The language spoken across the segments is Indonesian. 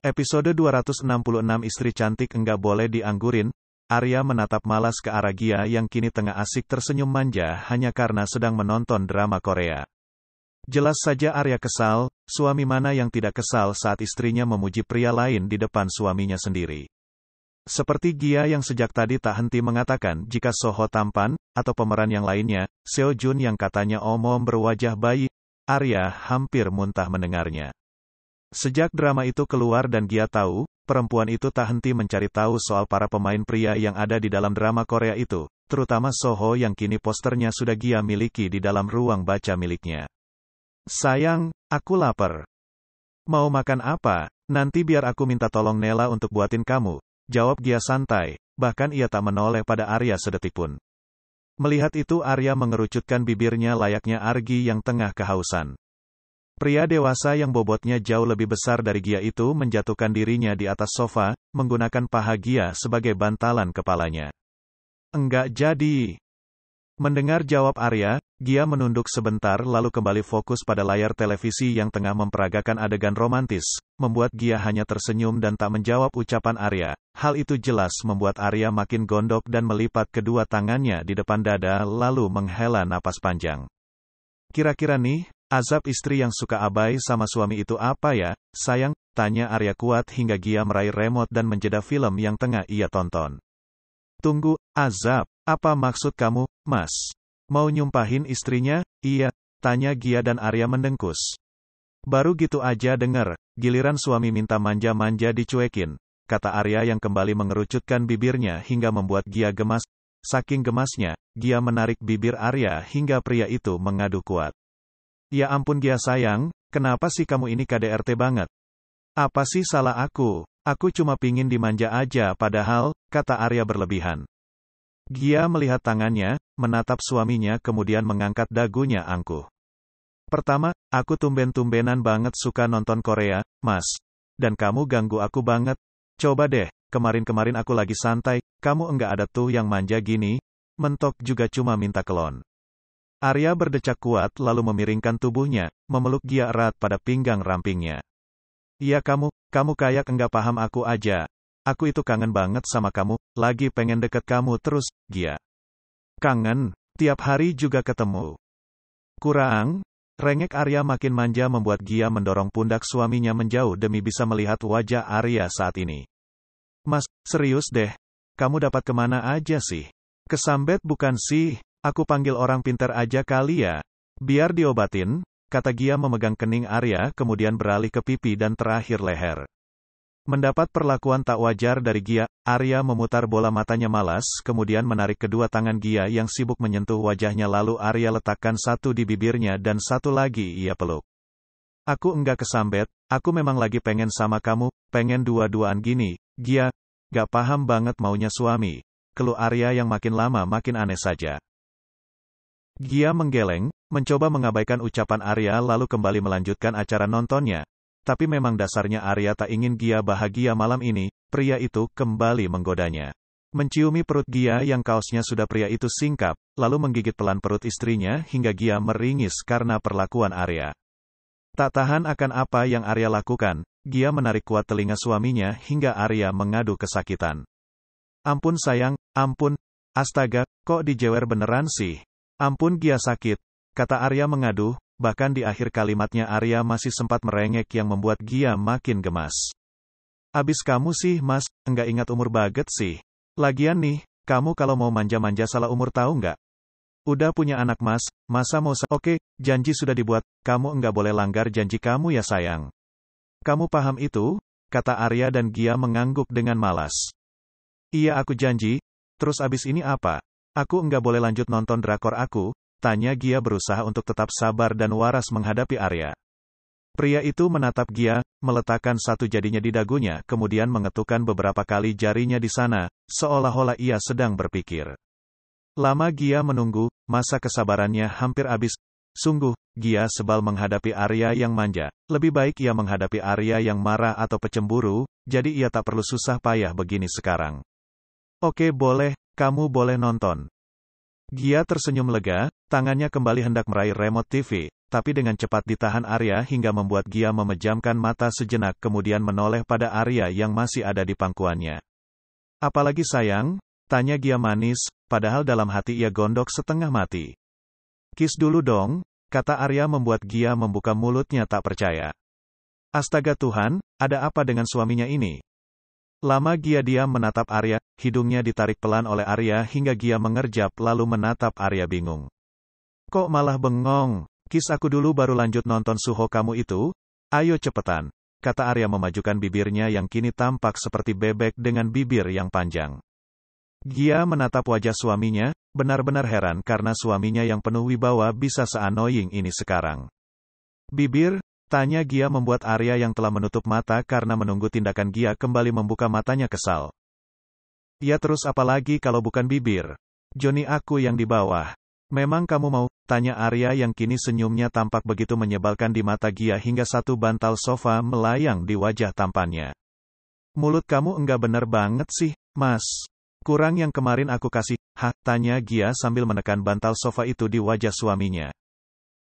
Episode 266 Istri cantik enggak boleh dianggurin. Arya menatap malas ke arah Gia yang kini tengah asik tersenyum manja hanya karena sedang menonton drama Korea. Jelas saja Arya kesal, suami mana yang tidak kesal saat istrinya memuji pria lain di depan suaminya sendiri. Seperti Gia yang sejak tadi tak henti mengatakan jika Soho tampan, atau pemeran yang lainnya, Seo Jun yang katanya omong berwajah bayi, Arya hampir muntah mendengarnya. Sejak drama itu keluar dan Gia tahu, perempuan itu tak henti mencari tahu soal para pemain pria yang ada di dalam drama Korea itu, terutama Soho yang kini posternya sudah Gia miliki di dalam ruang baca miliknya. Sayang, aku lapar. Mau makan apa? Nanti biar aku minta tolong Nela untuk buatin kamu, jawab Gia santai, bahkan ia tak menoleh pada Arya sedetik pun. Melihat itu Arya mengerucutkan bibirnya layaknya Argi yang tengah kehausan. Pria dewasa yang bobotnya jauh lebih besar dari Gia itu menjatuhkan dirinya di atas sofa, menggunakan paha Gia sebagai bantalan kepalanya. Enggak jadi. Mendengar jawab Arya, Gia menunduk sebentar lalu kembali fokus pada layar televisi yang tengah memperagakan adegan romantis, membuat Gia hanya tersenyum dan tak menjawab ucapan Arya. Hal itu jelas membuat Arya makin gondok dan melipat kedua tangannya di depan dada lalu menghela napas panjang. Kira-kira nih, azab istri yang suka abai sama suami itu apa ya, sayang? Tanya Arya kuat hingga Gia meraih remote dan menjeda film yang tengah ia tonton. Tunggu, azab? Apa maksud kamu, Mas? Mau nyumpahin istrinya? Iya, tanya Gia dan Arya mendengkus. Baru gitu aja denger, giliran suami minta manja-manja dicuekin, kata Arya yang kembali mengerucutkan bibirnya hingga membuat Gia gemas. Saking gemasnya, Gia menarik bibir Arya hingga pria itu mengadu kuat. Ya ampun Gia sayang, kenapa sih kamu ini KDRT banget? Apa sih salah aku? Aku cuma pingin dimanja aja padahal, kata Arya berlebihan. Gia melihat tangannya, menatap suaminya kemudian mengangkat dagunya angkuh. Pertama, aku tumben-tumbenan banget suka nonton Korea, Mas. Dan kamu ganggu aku banget. Coba deh, kemarin-kemarin aku lagi santai, kamu enggak ada tuh yang manja gini, mentok juga cuma minta kelon. Arya berdecak kuat lalu memiringkan tubuhnya, memeluk Gia erat pada pinggang rampingnya. Iya kamu kayak enggak paham aku aja. Aku itu kangen banget sama kamu, lagi pengen deket kamu terus, Gia. Kangen, tiap hari juga ketemu. Kurang, rengek Arya makin manja membuat Gia mendorong pundak suaminya menjauh demi bisa melihat wajah Arya saat ini. Mas, serius deh, kamu dapat kemana aja sih? Kesambet bukan sih, aku panggil orang pintar aja kali ya. Biar diobatin, kata Gia memegang kening Arya kemudian beralih ke pipi dan terakhir leher. Mendapat perlakuan tak wajar dari Gia, Arya memutar bola matanya malas, kemudian menarik kedua tangan Gia yang sibuk menyentuh wajahnya lalu Arya letakkan satu di bibirnya dan satu lagi ia peluk. Aku enggak kesambet, aku memang lagi pengen sama kamu, pengen dua-duaan gini, Gia. Gak paham banget maunya suami, keluh Arya yang makin lama makin aneh saja. Gia menggeleng, mencoba mengabaikan ucapan Arya lalu kembali melanjutkan acara nontonnya. Tapi memang dasarnya Arya tak ingin Gia bahagia malam ini, pria itu kembali menggodanya. Menciumi perut Gia yang kaosnya sudah pria itu singkap, lalu menggigit pelan perut istrinya hingga Gia meringis karena perlakuan Arya. Tak tahan akan apa yang Arya lakukan, Gia menarik kuat telinga suaminya hingga Arya mengadu kesakitan. Ampun sayang, ampun, astaga, kok dijewer beneran sih? Ampun Gia sakit, kata Arya mengadu. Bahkan di akhir kalimatnya Arya masih sempat merengek yang membuat Gia makin gemas. Abis kamu sih Mas, enggak ingat umur baget sih. Lagian nih, kamu kalau mau manja-manja salah umur tahu nggak? Udah punya anak Mas, masa mau Oke, janji sudah dibuat, kamu enggak boleh langgar janji kamu ya sayang. Kamu paham itu? Kata Arya dan Gia mengangguk dengan malas. Iya aku janji, terus abis ini apa? Aku enggak boleh lanjut nonton drakor aku? Tanya Gia berusaha untuk tetap sabar dan waras menghadapi Arya. Pria itu menatap Gia, meletakkan satu jadinya di dagunya, kemudian mengetukkan beberapa kali jarinya di sana, seolah-olah ia sedang berpikir. Lama Gia menunggu, masa kesabarannya hampir habis. Sungguh, Gia sebal menghadapi Arya yang manja. Lebih baik ia menghadapi Arya yang marah atau pecemburu, jadi ia tak perlu susah payah begini sekarang. Oke boleh, kamu boleh nonton. Gia tersenyum lega, tangannya kembali hendak meraih remote TV, tapi dengan cepat ditahan Arya hingga membuat Gia memejamkan mata sejenak kemudian menoleh pada Arya yang masih ada di pangkuannya. Apalagi sayang? Tanya Gia manis, padahal dalam hati ia gondok setengah mati. Kiss dulu dong, kata Arya membuat Gia membuka mulutnya tak percaya. Astaga Tuhan, ada apa dengan suaminya ini? Lama Gia diam menatap Arya, hidungnya ditarik pelan oleh Arya hingga Gia mengerjap lalu menatap Arya bingung. Kok malah bengong? Kiss aku dulu baru lanjut nonton Suho kamu itu? Ayo cepetan, kata Arya memajukan bibirnya yang kini tampak seperti bebek dengan bibir yang panjang. Gia menatap wajah suaminya, benar-benar heran karena suaminya yang penuh wibawa bisa se-annoying ini sekarang. Bibir? Tanya Gia membuat Arya yang telah menutup mata karena menunggu tindakan Gia kembali membuka matanya kesal. Ya terus apalagi kalau bukan bibir? Johnny aku yang di bawah. Memang kamu mau? Tanya Arya yang kini senyumnya tampak begitu menyebalkan di mata Gia hingga satu bantal sofa melayang di wajah tampannya. Mulut kamu enggak bener banget sih, Mas. Kurang yang kemarin aku kasih, hah? Tanya Gia sambil menekan bantal sofa itu di wajah suaminya.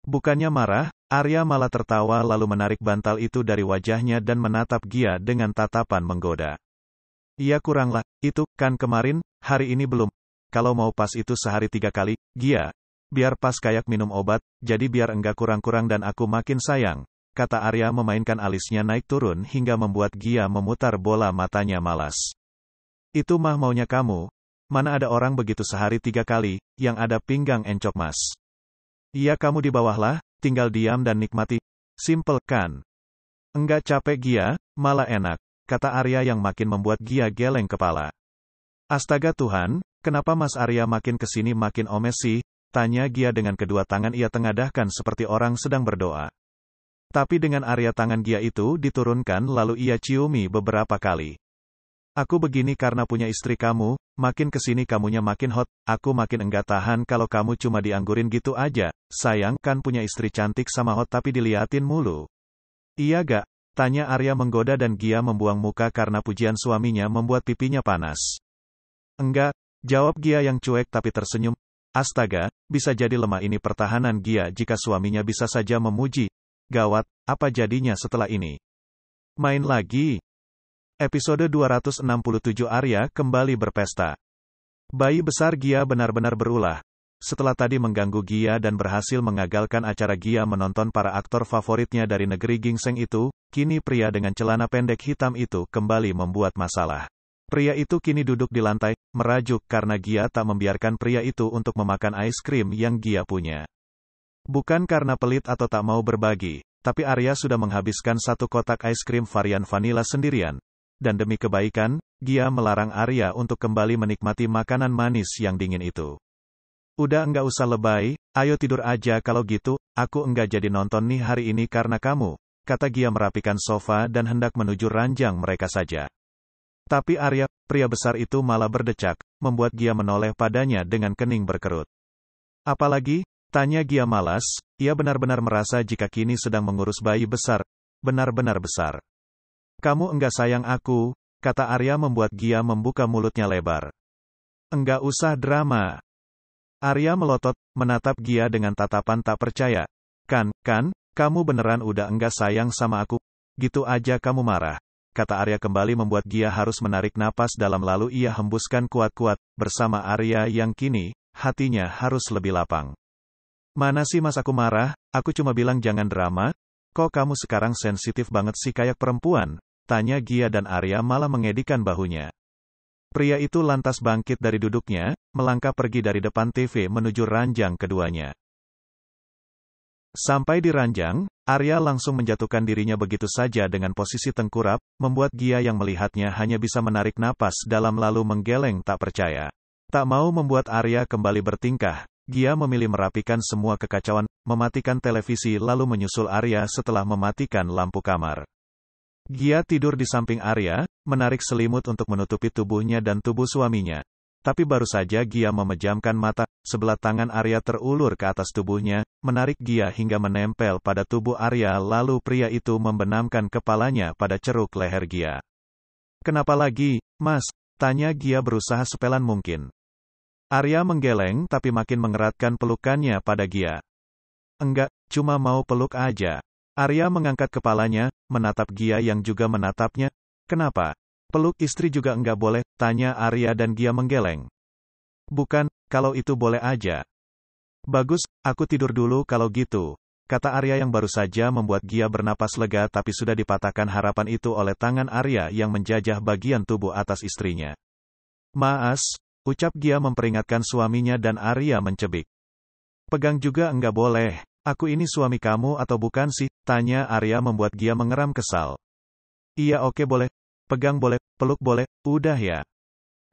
Bukannya marah, Arya malah tertawa lalu menarik bantal itu dari wajahnya dan menatap Gia dengan tatapan menggoda. Iya kuranglah, itu, kan kemarin, hari ini belum. Kalau mau pas itu sehari 3 kali, Gia. Biar pas kayak minum obat, jadi biar enggak kurang-kurang dan aku makin sayang. Kata Arya memainkan alisnya naik turun hingga membuat Gia memutar bola matanya malas. Itu mah maunya kamu. Mana ada orang begitu sehari 3 kali, yang ada pinggang encok mas. Iya kamu di bawah lah, tinggal diam dan nikmati. Simple kan? Enggak capek Gia, malah enak, kata Arya yang makin membuat Gia geleng kepala. Astaga Tuhan, kenapa Mas Arya makin kesini makin omes sih? Tanya Gia dengan kedua tangan ia tengadahkan seperti orang sedang berdoa. Tapi dengan Arya tangan Gia itu diturunkan lalu ia ciumi beberapa kali. Aku begini karena punya istri kamu, makin kesini kamunya makin hot, aku makin enggak tahan kalau kamu cuma dianggurin gitu aja, sayang kan punya istri cantik sama hot tapi diliatin mulu. Iya gak? Tanya Arya menggoda dan Gia membuang muka karena pujian suaminya membuat pipinya panas. Enggak, jawab Gia yang cuek tapi tersenyum. Astaga, bisa jadi lemah ini pertahanan Gia jika suaminya bisa saja memuji. Gawat, apa jadinya setelah ini? Main lagi. Episode 267 Arya kembali berpesta. Bayi besar Gia benar-benar berulah. Setelah tadi mengganggu Gia dan berhasil mengagalkan acara Gia menonton para aktor favoritnya dari negeri gingseng itu, kini pria dengan celana pendek hitam itu kembali membuat masalah. Pria itu kini duduk di lantai, merajuk karena Gia tak membiarkan pria itu untuk memakan es krim yang Gia punya. Bukan karena pelit atau tak mau berbagi, tapi Arya sudah menghabiskan 1 kotak es krim varian vanila sendirian. Dan demi kebaikan, Gia melarang Arya untuk kembali menikmati makanan manis yang dingin itu. Udah enggak usah lebay, ayo tidur aja kalau gitu, aku enggak jadi nonton nih hari ini karena kamu, kata Gia merapikan sofa dan hendak menuju ranjang mereka saja. Tapi Arya, pria besar itu malah berdecak, membuat Gia menoleh padanya dengan kening berkerut. Apalagi? Tanya Gia malas, ia benar-benar merasa jika kini sedang mengurus bayi besar, benar-benar besar. Kamu enggak sayang aku, kata Arya membuat Gia membuka mulutnya lebar. Enggak usah drama. Arya melotot, menatap Gia dengan tatapan tak percaya. Kan, kamu beneran udah enggak sayang sama aku? Gitu aja kamu marah. Kata Arya kembali membuat Gia harus menarik napas dalam lalu ia hembuskan kuat-kuat, bersama Arya yang kini, hatinya harus lebih lapang. Mana sih mas aku marah, aku cuma bilang jangan drama. Kok kamu sekarang sensitif banget sih kayak perempuan? Tanya Gia dan Arya malah mengedikan bahunya. Pria itu lantas bangkit dari duduknya, melangkah pergi dari depan TV menuju ranjang keduanya. Sampai di ranjang, Arya langsung menjatuhkan dirinya begitu saja dengan posisi tengkurap, membuat Gia yang melihatnya hanya bisa menarik napas dalam lalu menggeleng tak percaya. Tak mau membuat Arya kembali bertingkah, Gia memilih merapikan semua kekacauan, mematikan televisi lalu menyusul Arya setelah mematikan lampu kamar. Gia tidur di samping Arya, menarik selimut untuk menutupi tubuhnya dan tubuh suaminya. Tapi baru saja Gia memejamkan mata, sebelah tangan Arya terulur ke atas tubuhnya, menarik Gia hingga menempel pada tubuh Arya lalu pria itu membenamkan kepalanya pada ceruk leher Gia. Kenapa lagi, Mas? Tanya Gia berusaha sepelan mungkin. Arya menggeleng tapi makin mengeratkan pelukannya pada Gia. Enggak, cuma mau peluk aja. Arya mengangkat kepalanya, menatap Gia yang juga menatapnya. Kenapa? Peluk istri juga enggak boleh, tanya Arya dan Gia menggeleng. Bukan, kalau itu boleh aja. Bagus, aku tidur dulu kalau gitu, kata Arya yang baru saja membuat Gia bernapas lega tapi sudah dipatahkan harapan itu oleh tangan Arya yang menjajah bagian tubuh atas istrinya. Maas, ucap Gia memperingatkan suaminya dan Arya mencebik. Pegang juga enggak boleh. Aku ini suami kamu atau bukan sih? Tanya Arya membuat Gia mengeram kesal. Iya oke boleh. Pegang boleh, peluk boleh, udah ya.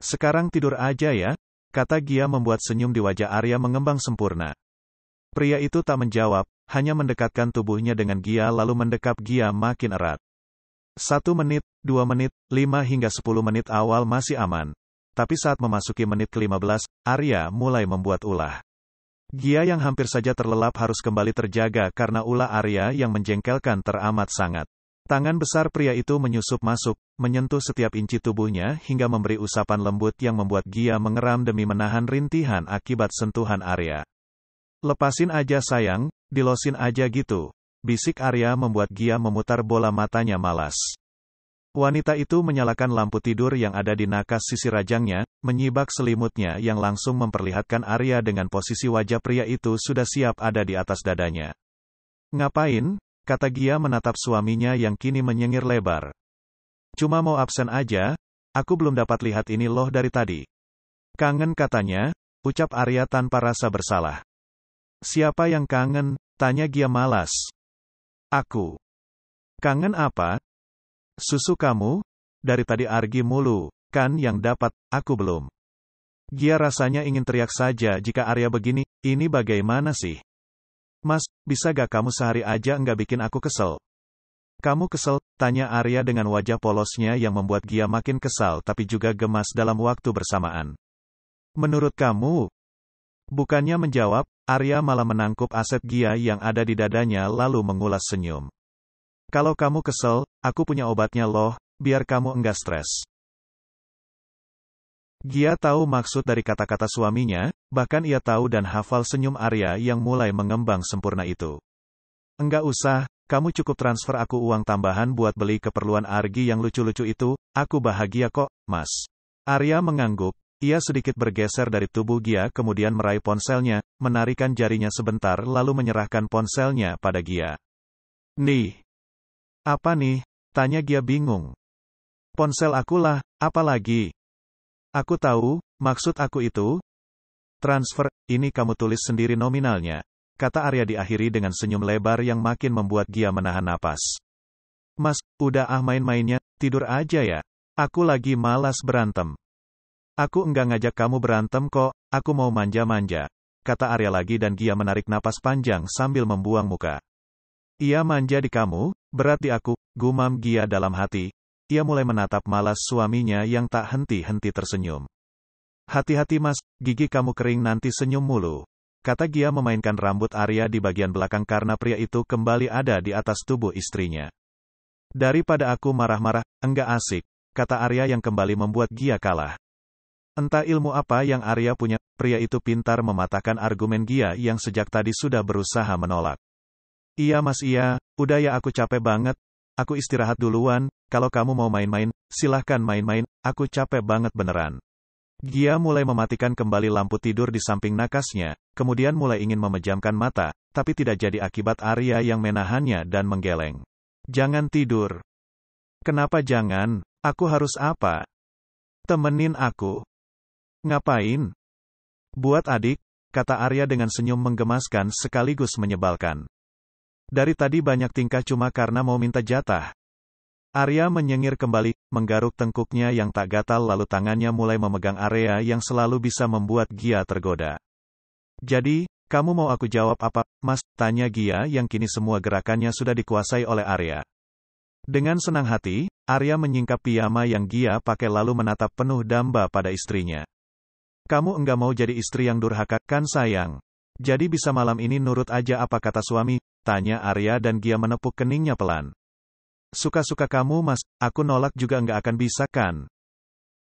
Sekarang tidur aja ya, kata Gia membuat senyum di wajah Arya mengembang sempurna. Pria itu tak menjawab, hanya mendekatkan tubuhnya dengan Gia lalu mendekap Gia makin erat. 1 menit, 2 menit, 5 hingga 10 menit awal masih aman. Tapi saat memasuki menit ke-15, Arya mulai membuat ulah. Gia yang hampir saja terlelap harus kembali terjaga karena ulah Arya yang menjengkelkan teramat sangat. Tangan besar pria itu menyusup masuk, menyentuh setiap inci tubuhnya hingga memberi usapan lembut yang membuat Gia mengeram demi menahan rintihan akibat sentuhan Arya. Lepasin aja sayang, dilosin aja gitu, bisik Arya membuat Gia memutar bola matanya malas. Wanita itu menyalakan lampu tidur yang ada di nakas sisi rajangnya, menyibak selimutnya yang langsung memperlihatkan Arya dengan posisi wajah pria itu sudah siap ada di atas dadanya. Ngapain? Kata Gia menatap suaminya yang kini menyengir lebar. Cuma mau absen aja, aku belum dapat lihat ini loh dari tadi. Kangen katanya, ucap Arya tanpa rasa bersalah. Siapa yang kangen? Tanya Gia malas. Aku. Kangen apa? Susu kamu? Dari tadi argi mulu, kan yang dapat, aku belum. Gia rasanya ingin teriak saja jika Arya begini, ini bagaimana sih? Mas, bisa gak kamu sehari aja enggak bikin aku kesel? Kamu kesel? Tanya Arya dengan wajah polosnya yang membuat Gia makin kesal tapi juga gemas dalam waktu bersamaan. Menurut kamu? Bukannya menjawab, Arya malah menangkup aset Gia yang ada di dadanya lalu mengulas senyum. Kalau kamu kesel, aku punya obatnya loh, biar kamu enggak stres. Gia tahu maksud dari kata-kata suaminya, bahkan ia tahu dan hafal senyum Arya yang mulai mengembang sempurna itu. Enggak usah, kamu cukup transfer aku uang tambahan buat beli keperluan Argi yang lucu-lucu itu, aku bahagia kok, Mas. Arya mengangguk, ia sedikit bergeser dari tubuh Gia kemudian meraih ponselnya, menarikan jarinya sebentar lalu menyerahkan ponselnya pada Gia. Nih. Apa nih? Tanya Gia bingung. Ponsel akulah, apa lagi? Aku tahu, maksud aku itu. Transfer, ini kamu tulis sendiri nominalnya. Kata Arya diakhiri dengan senyum lebar yang makin membuat Gia menahan napas. Mas, udah main-mainnya, tidur aja ya. Aku lagi malas berantem. Aku enggak ngajak kamu berantem kok, aku mau manja-manja. Kata Arya lagi dan Gia menarik napas panjang sambil membuang muka. Ia manja di kamu, berat di aku, gumam Gia dalam hati. Ia mulai menatap malas suaminya yang tak henti-henti tersenyum. Hati-hati mas, gigi kamu kering nanti senyum mulu. Kata Gia memainkan rambut Arya di bagian belakang karena pria itu kembali ada di atas tubuh istrinya. Daripada aku marah-marah, enggak asik, kata Arya yang kembali membuat Gia kalah. Entah ilmu apa yang Arya punya, pria itu pintar mematahkan argumen Gia yang sejak tadi sudah berusaha menolak. Iya mas iya, udah ya aku capek banget, aku istirahat duluan, kalau kamu mau main-main, silahkan main-main, aku capek banget beneran. Gia mulai mematikan kembali lampu tidur di samping nakasnya, kemudian mulai ingin memejamkan mata, tapi tidak jadi akibat Arya yang menahannya dan menggeleng. Jangan tidur. Kenapa jangan? Aku harus apa? Temenin aku. Ngapain? Buat adik, kata Arya dengan senyum menggemaskan sekaligus menyebalkan. Dari tadi banyak tingkah cuma karena mau minta jatah. Arya menyengir kembali, menggaruk tengkuknya yang tak gatal lalu tangannya mulai memegang area yang selalu bisa membuat Gia tergoda. Jadi, kamu mau aku jawab apa, mas? Tanya Gia yang kini semua gerakannya sudah dikuasai oleh Arya. Dengan senang hati, Arya menyingkap piyama yang Gia pakai lalu menatap penuh damba pada istrinya. Kamu enggak mau jadi istri yang durhaka, kan sayang? Jadi bisa malam ini nurut aja apa kata suami? Tanya Arya dan Gia menepuk keningnya pelan. Suka-suka kamu mas, aku nolak juga enggak akan bisa kan?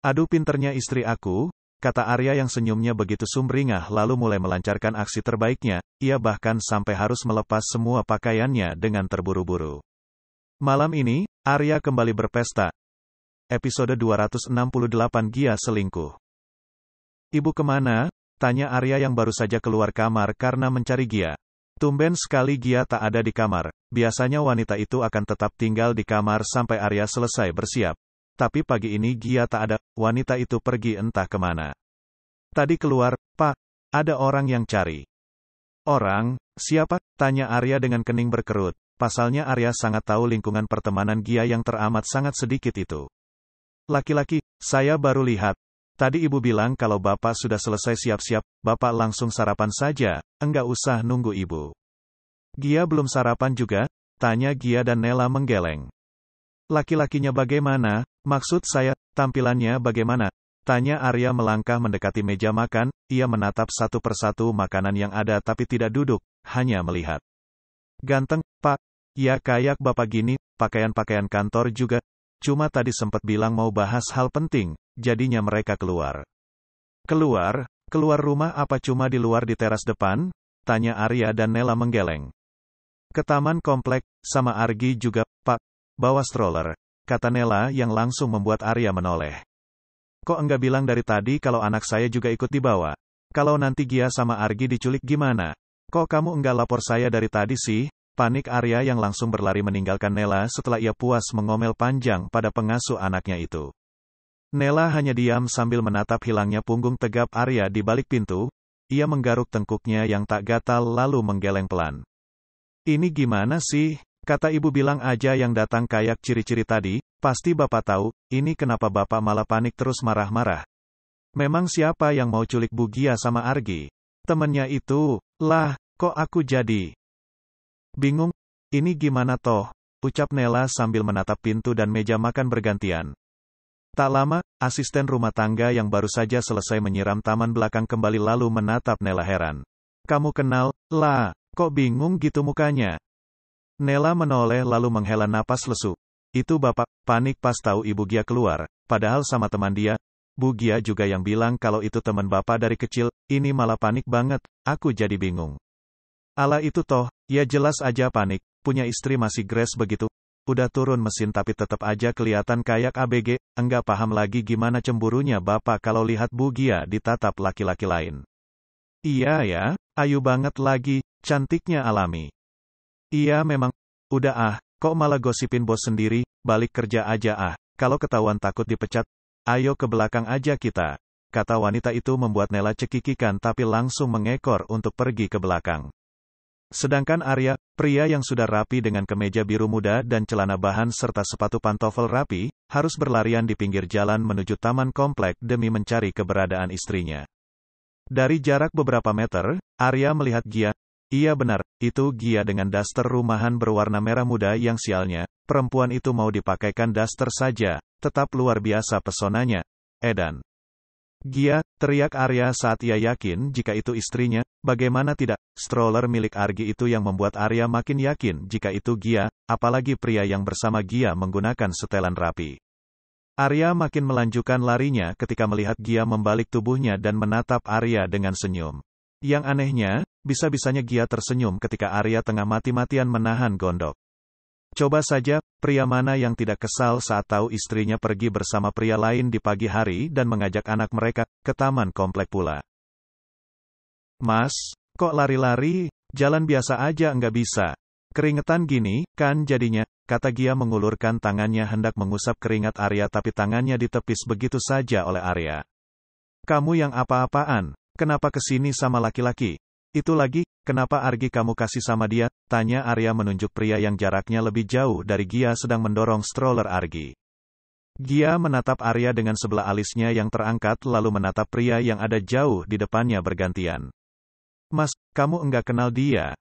Aduh pinternya istri aku, kata Arya yang senyumnya begitu sumringah lalu mulai melancarkan aksi terbaiknya, ia bahkan sampai harus melepas semua pakaiannya dengan terburu-buru. Malam ini, Arya kembali berpesta. Episode 268 Gia selingkuh. Ibu kemana? Tanya Arya yang baru saja keluar kamar karena mencari Gia. Tumben sekali Gia tak ada di kamar. Biasanya wanita itu akan tetap tinggal di kamar sampai Arya selesai bersiap. Tapi pagi ini Gia tak ada, wanita itu pergi entah kemana. Tadi keluar, Pak, ada orang yang cari. Orang? Siapa? Tanya Arya dengan kening berkerut. Pasalnya Arya sangat tahu lingkungan pertemanan Gia yang teramat sangat sedikit itu. Laki-laki, saya baru lihat. Tadi ibu bilang kalau bapak sudah selesai siap-siap, bapak langsung sarapan saja, enggak usah nunggu ibu. Gia belum sarapan juga? Tanya Gia dan Nela menggeleng. Laki-lakinya bagaimana? Maksud saya, tampilannya bagaimana? Tanya Arya melangkah mendekati meja makan, ia menatap satu persatu makanan yang ada tapi tidak duduk, hanya melihat. Ganteng, Pak. Ya kayak bapak gini, pakaian-pakaian kantor juga. Cuma tadi sempat bilang mau bahas hal penting, jadinya mereka keluar. Keluar? Keluar rumah apa cuma di luar di teras depan? Tanya Arya dan Nela menggeleng. Ke taman komplek, sama Argi juga, Pak. Bawa stroller, kata Nela yang langsung membuat Arya menoleh. Kok enggak bilang dari tadi kalau anak saya juga ikut dibawa? Kalau nanti Gia sama Argi diculik gimana? Kok kamu enggak lapor saya dari tadi sih? Panik Arya yang langsung berlari meninggalkan Nela setelah ia puas mengomel panjang pada pengasuh anaknya itu. Nela hanya diam sambil menatap hilangnya punggung tegap Arya di balik pintu. Ia menggaruk tengkuknya yang tak gatal lalu menggeleng pelan. Ini gimana sih? Kata ibu bilang aja yang datang kayak ciri-ciri tadi, pasti bapak tahu, ini kenapa bapak malah panik terus marah-marah. Memang siapa yang mau culik Bu Gia sama Argi? Temennya itu, lah, kok aku jadi bingung, ini gimana toh? Ucap Nela sambil menatap pintu dan meja makan bergantian. Tak lama, asisten rumah tangga yang baru saja selesai menyiram taman belakang kembali lalu menatap Nela heran. Kamu kenal, lah, kok bingung gitu mukanya? Nela menoleh lalu menghela napas lesu. Itu bapak, panik pas tahu ibu Gia keluar, padahal sama teman dia. Bu Gia juga yang bilang kalau itu teman bapak dari kecil, ini malah panik banget, aku jadi bingung. Ala itu toh, ya jelas aja panik, punya istri masih gres begitu. Udah turun mesin tapi tetap aja kelihatan kayak ABG, enggak paham lagi gimana cemburunya bapak kalau lihat Bu Gia ditatap laki-laki lain. Iya ya, ayu banget lagi, cantiknya alami. Iya memang, udah kok malah gosipin bos sendiri, balik kerja aja kalau ketahuan takut dipecat, ayo ke belakang aja kita. Kata wanita itu membuat Nela cekikikan tapi langsung mengekor untuk pergi ke belakang. Sedangkan Arya, pria yang sudah rapi dengan kemeja biru muda dan celana bahan serta sepatu pantofel rapi, harus berlarian di pinggir jalan menuju taman komplek demi mencari keberadaan istrinya. Dari jarak beberapa meter, Arya melihat Gia. Iya benar, itu Gia dengan daster rumahan berwarna merah muda yang sialnya, perempuan itu mau dipakaikan daster saja, tetap luar biasa pesonanya. Edan. Gia, teriak Arya saat ia yakin jika itu istrinya, bagaimana tidak, stroller milik Argi itu yang membuat Arya makin yakin jika itu Gia, apalagi pria yang bersama Gia menggunakan setelan rapi. Arya makin melanjutkan larinya ketika melihat Gia membalik tubuhnya dan menatap Arya dengan senyum. Yang anehnya, bisa-bisanya Gia tersenyum ketika Arya tengah mati-matian menahan gondok. Coba saja, pria mana yang tidak kesal saat tahu istrinya pergi bersama pria lain di pagi hari dan mengajak anak mereka ke taman komplek pula. Mas, kok lari-lari, jalan biasa aja enggak bisa. Keringetan gini, kan jadinya, kata Gia mengulurkan tangannya hendak mengusap keringat Arya tapi tangannya ditepis begitu saja oleh Arya. Kamu yang apa-apaan? Kenapa kesini sama laki-laki? Itu lagi, kenapa Argi kamu kasih sama dia? Tanya Arya menunjuk pria yang jaraknya lebih jauh dari Gia sedang mendorong stroller Argi. Gia menatap Arya dengan sebelah alisnya yang terangkat lalu menatap pria yang ada jauh di depannya bergantian. Mas, kamu enggak kenal dia?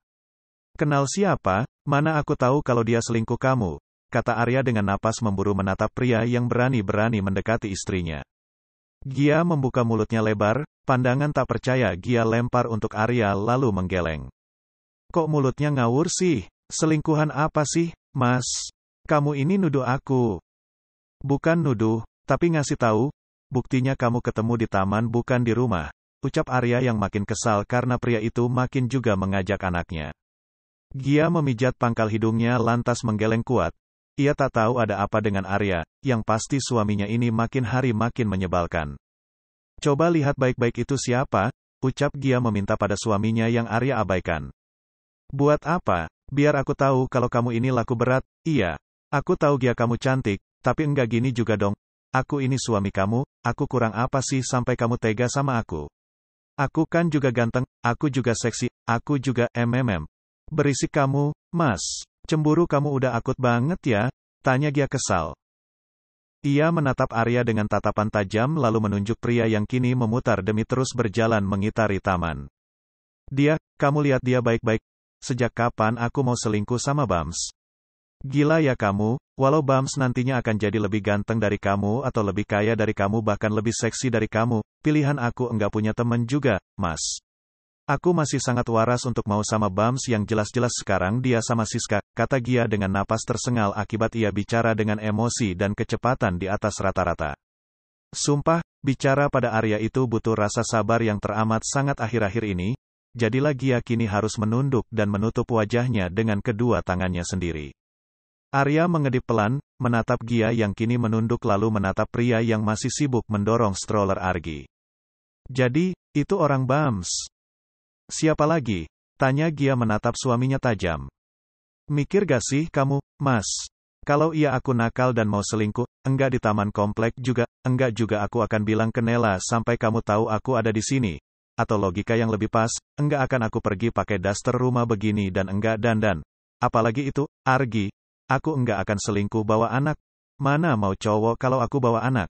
Kenal siapa? Mana aku tahu kalau dia selingkuh kamu? Kata Arya dengan napas memburu menatap pria yang berani-berani mendekati istrinya. Gia membuka mulutnya lebar, pandangan tak percaya Gia lempar untuk Arya lalu menggeleng. Kok mulutnya ngawur sih? Selingkuhan apa sih, Mas? Kamu ini nuduh aku. Bukan nuduh, tapi ngasih tahu. buktinya kamu ketemu di taman bukan di rumah, ucap Arya yang makin kesal karena pria itu makin juga mengajak anaknya. Gia memijat pangkal hidungnya lantas menggeleng kuat. Ia tak tahu ada apa dengan Arya, yang pasti suaminya ini makin hari makin menyebalkan. Coba lihat baik-baik itu siapa, ucap Gia meminta pada suaminya yang Arya abaikan. Buat apa? Biar aku tahu kalau kamu ini laku berat. Iya. Aku tahu Gia kamu cantik, tapi enggak gini juga dong. Aku ini suami kamu, aku kurang apa sih sampai kamu tega sama aku? Aku kan juga ganteng, aku juga seksi, aku juga Berisik kamu, Mas. Cemburu kamu udah akut banget ya? Tanya Gia kesal. Ia menatap Arya dengan tatapan tajam lalu menunjuk pria yang kini memutar demi terus berjalan mengitari taman. Kamu lihat dia baik-baik. Sejak kapan aku mau selingkuh sama Bams? Gila ya kamu, walau Bams nantinya akan jadi lebih ganteng dari kamu atau lebih kaya dari kamu bahkan lebih seksi dari kamu, pilihan aku enggak punya temen juga, Mas. Aku masih sangat waras untuk mau sama Bams yang jelas-jelas sekarang dia sama Siska, kata Gia dengan napas tersengal akibat ia bicara dengan emosi dan kecepatan di atas rata-rata. Sumpah, bicara pada Arya itu butuh rasa sabar yang teramat sangat akhir-akhir ini, jadilah Gia kini harus menunduk dan menutup wajahnya dengan kedua tangannya sendiri. Arya mengedip pelan, menatap Gia yang kini menunduk lalu menatap pria yang masih sibuk mendorong stroller Argi. Jadi, itu orang Bams. Siapa lagi? Tanya Gia menatap suaminya tajam. Mikir gak sih kamu, Mas? Kalau iya aku nakal dan mau selingkuh, enggak di taman komplek juga, enggak juga aku akan bilang ke Nela sampai kamu tahu aku ada di sini. Atau logika yang lebih pas, enggak akan aku pergi pakai daster rumah begini dan enggak dandan. Apalagi itu, Argi. Aku enggak akan selingkuh bawa anak. Mana mau cowok kalau aku bawa anak?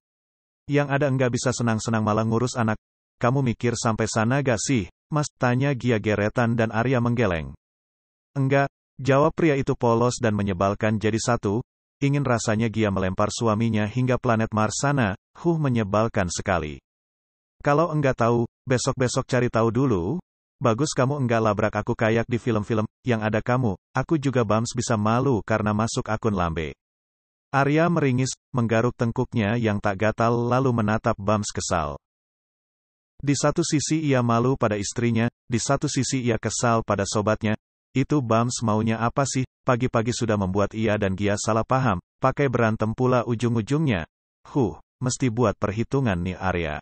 Yang ada enggak bisa senang-senang malah ngurus anak. Kamu mikir sampai sana gak sih, Mas? Tanya Gia geretan dan Arya menggeleng. Enggak, jawab pria itu polos dan menyebalkan jadi satu. Ingin rasanya Gia melempar suaminya hingga planet Mars sana, menyebalkan sekali. Kalau enggak tahu, besok-besok cari tahu dulu. Bagus kamu enggak labrak aku kayak di film-film, yang ada kamu, aku juga Bams bisa malu karena masuk akun lambe. Arya meringis, menggaruk tengkuknya yang tak gatal lalu menatap Bams kesal. Di satu sisi ia malu pada istrinya, di satu sisi ia kesal pada sobatnya. Itu Bams maunya apa sih, pagi-pagi sudah membuat ia dan Gia salah paham, pakai berantem pula ujung-ujungnya. Mesti buat perhitungan nih Arya.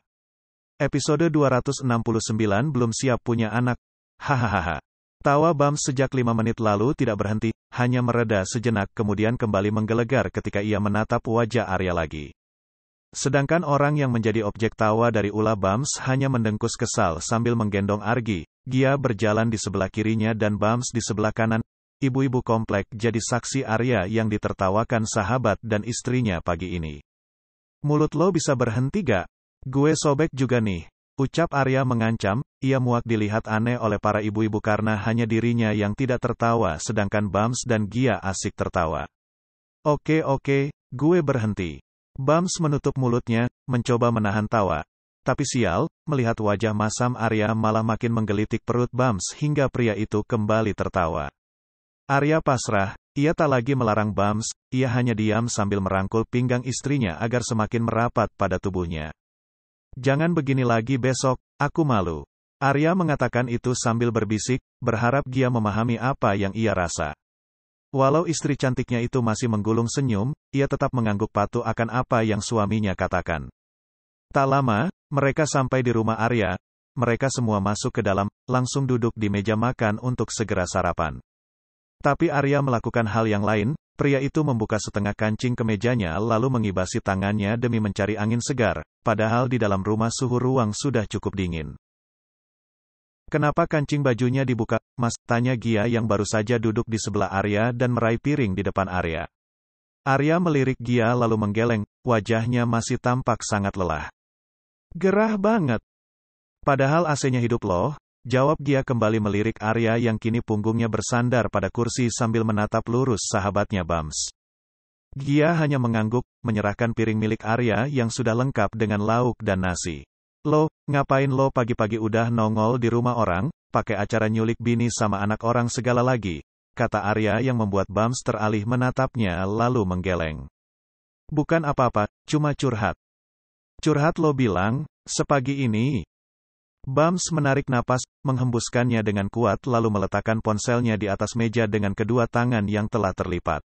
Episode 269 belum siap punya anak. Hahaha. Tawa Bams sejak 5 menit lalu tidak berhenti, hanya mereda sejenak kemudian kembali menggelegar ketika ia menatap wajah Arya lagi. Sedangkan orang yang menjadi objek tawa dari ulah Bams hanya mendengkus kesal sambil menggendong Argi. Gia berjalan di sebelah kirinya dan Bams di sebelah kanan. Ibu-ibu komplek jadi saksi Arya yang ditertawakan sahabat dan istrinya pagi ini. Mulut lo bisa berhenti gak? Gue sobek juga nih, ucap Arya mengancam. Ia muak dilihat aneh oleh para ibu-ibu karena hanya dirinya yang tidak tertawa sedangkan Bams dan Gia asik tertawa. Oke, gue berhenti. Bams menutup mulutnya, mencoba menahan tawa. Tapi sial, melihat wajah masam Arya malah makin menggelitik perut Bams hingga pria itu kembali tertawa. Arya pasrah, ia tak lagi melarang Bams, ia hanya diam sambil merangkul pinggang istrinya agar semakin merapat pada tubuhnya. Jangan begini lagi besok, aku malu. Arya mengatakan itu sambil berbisik, berharap Gia memahami apa yang ia rasa. Walau istri cantiknya itu masih menggulung senyum, ia tetap mengangguk patuh akan apa yang suaminya katakan. Tak lama, mereka sampai di rumah Arya. Mereka semua masuk ke dalam, langsung duduk di meja makan untuk segera sarapan. Tapi Arya melakukan hal yang lain. Pria itu membuka setengah kancing kemejanya lalu mengibasi tangannya demi mencari angin segar, padahal di dalam rumah suhu ruang sudah cukup dingin. Kenapa kancing bajunya dibuka, Mas? Tanya Gia yang baru saja duduk di sebelah Arya dan meraih piring di depan Arya. Arya melirik Gia lalu menggeleng, wajahnya masih tampak sangat lelah. Gerah banget. Padahal AC-nya hidup loh. Jawab Gia kembali melirik Arya yang kini punggungnya bersandar pada kursi sambil menatap lurus sahabatnya Bams. Gia hanya mengangguk, menyerahkan piring milik Arya yang sudah lengkap dengan lauk dan nasi. Lo, ngapain lo pagi-pagi udah nongol di rumah orang, pakai acara nyulik bini sama anak orang segala lagi, kata Arya yang membuat Bams teralih menatapnya lalu menggeleng. Bukan apa-apa, cuma curhat. Curhat lo bilang, sepagi ini. Bams menarik napas, menghembuskannya dengan kuat lalu meletakkan ponselnya di atas meja dengan kedua tangan yang telah terlipat.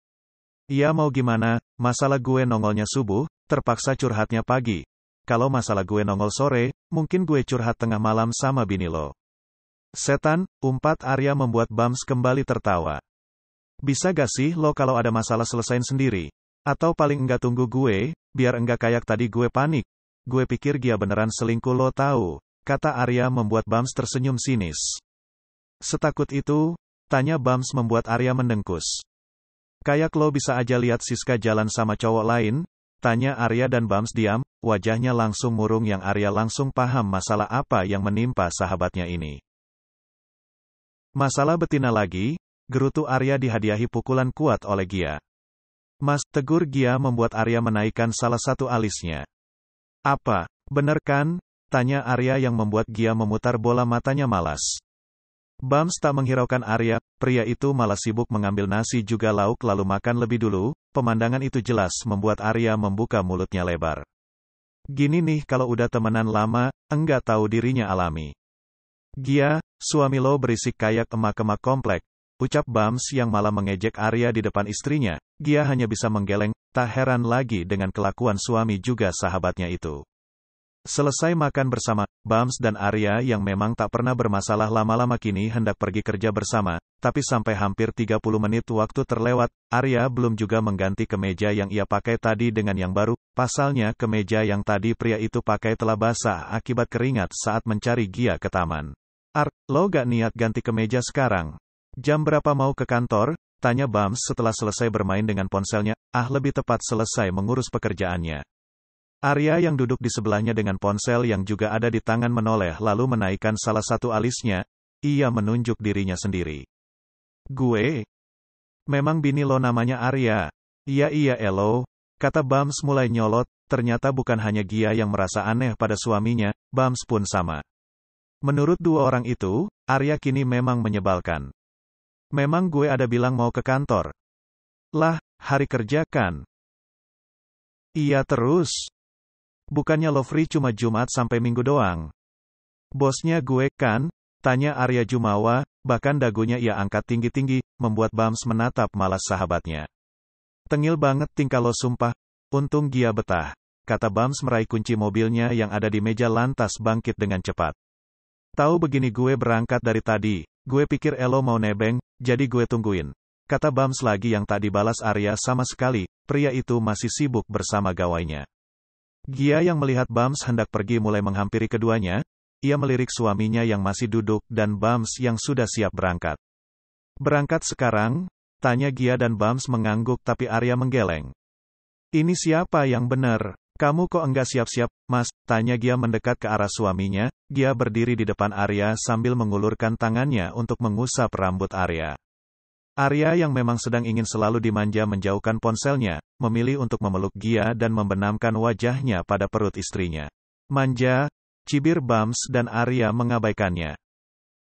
Ya mau gimana, masalah gue nongolnya subuh, terpaksa curhatnya pagi. Kalau masalah gue nongol sore, mungkin gue curhat tengah malam sama bini lo. Setan, umpat Arya membuat Bams kembali tertawa. Bisa gak sih lo kalau ada masalah selesain sendiri? Atau paling enggak tunggu gue, biar enggak kayak tadi gue panik. Gue pikir dia beneran selingkuh lo tahu, kata Arya membuat Bams tersenyum sinis. Setakut itu? Tanya Bams membuat Arya mendengkus. Kayak lo bisa aja lihat Siska jalan sama cowok lain? Tanya Arya dan Bams diam, wajahnya langsung murung yang Arya langsung paham masalah apa yang menimpa sahabatnya ini. Masalah betina lagi, gerutu Arya dihadiahi pukulan kuat oleh Gia. Mas, tegur Gia membuat Arya menaikkan salah satu alisnya. Apa, bener kan? Tanya Arya yang membuat Gia memutar bola matanya malas. Bams tak menghiraukan Arya, pria itu malah sibuk mengambil nasi juga lauk lalu makan lebih dulu, pemandangan itu jelas membuat Arya membuka mulutnya lebar. Gini nih kalau udah temenan lama, enggak tahu dirinya alami. Gia, suami lo berisik kayak emak-emak komplek, ucap Bams yang malah mengejek Arya di depan istrinya. Gia hanya bisa menggeleng, tak heran lagi dengan kelakuan suami juga sahabatnya itu. Selesai makan bersama, Bams dan Arya yang memang tak pernah bermasalah lama-lama kini hendak pergi kerja bersama, tapi sampai hampir 30 menit waktu terlewat, Arya belum juga mengganti kemeja yang ia pakai tadi dengan yang baru, pasalnya kemeja yang tadi pria itu pakai telah basah akibat keringat saat mencari Gia ke taman. Lo gak niat ganti kemeja sekarang? Jam berapa mau ke kantor? Tanya Bams setelah selesai bermain dengan ponselnya, lebih tepat selesai mengurus pekerjaannya. Arya yang duduk di sebelahnya dengan ponsel yang juga ada di tangan menoleh lalu menaikkan salah satu alisnya, ia menunjuk dirinya sendiri. Gue? Memang bini lo namanya Arya? Iya elo, kata Bams mulai nyolot, ternyata bukan hanya Gia yang merasa aneh pada suaminya, Bams pun sama. Menurut dua orang itu, Arya kini memang menyebalkan. Memang gue ada bilang mau ke kantor. Lah, hari kerja kan? Iya terus. Bukannya lo free cuma Jumat sampai Minggu doang? Bosnya gue kan? Tanya Arya Jumawa, bahkan dagunya ia angkat tinggi-tinggi, membuat Bams menatap malas sahabatnya. Tengil banget tingkah lo sumpah. Untung Gia betah, kata Bams meraih kunci mobilnya yang ada di meja lantas bangkit dengan cepat. Tahu begini gue berangkat dari tadi, gue pikir elo mau nebeng, jadi gue tungguin. Kata Bams lagi yang tak dibalas Arya sama sekali, pria itu masih sibuk bersama gawainya. Gia yang melihat Bams hendak pergi mulai menghampiri keduanya, ia melirik suaminya yang masih duduk dan Bams yang sudah siap berangkat. Berangkat sekarang? Tanya Gia dan Bams mengangguk tapi Arya menggeleng. Ini siapa yang benar? Kamu kok enggak siap-siap, Mas? Tanya Gia mendekat ke arah suaminya. Gia berdiri di depan Arya sambil mengulurkan tangannya untuk mengusap rambut Arya. Arya yang memang sedang ingin selalu dimanja menjauhkan ponselnya, memilih untuk memeluk Gia dan membenamkan wajahnya pada perut istrinya. Manja, cibir Bams dan Arya mengabaikannya.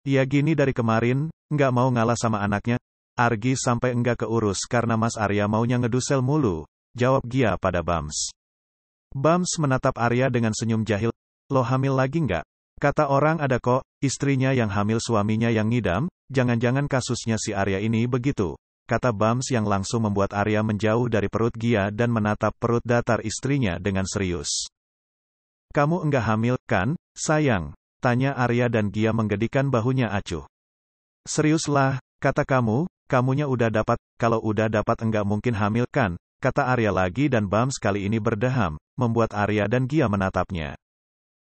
Ya gini dari kemarin, nggak mau ngalah sama anaknya, Argi sampai enggak keurus karena Mas Arya maunya ngedusel mulu, jawab Gia pada Bams. Bams menatap Arya dengan senyum jahil, lo hamil lagi nggak? Kata orang ada kok, istrinya yang hamil suaminya yang ngidam, jangan-jangan kasusnya si Arya ini begitu, kata Bams yang langsung membuat Arya menjauh dari perut Gia dan menatap perut datar istrinya dengan serius. Kamu enggak hamil, kan, sayang? Tanya Arya dan Gia menggedikan bahunya acuh. Seriuslah, kata kamunya udah dapat, kalau udah dapat enggak mungkin hamil kan, kata Arya lagi dan Bams kali ini berdeham, membuat Arya dan Gia menatapnya.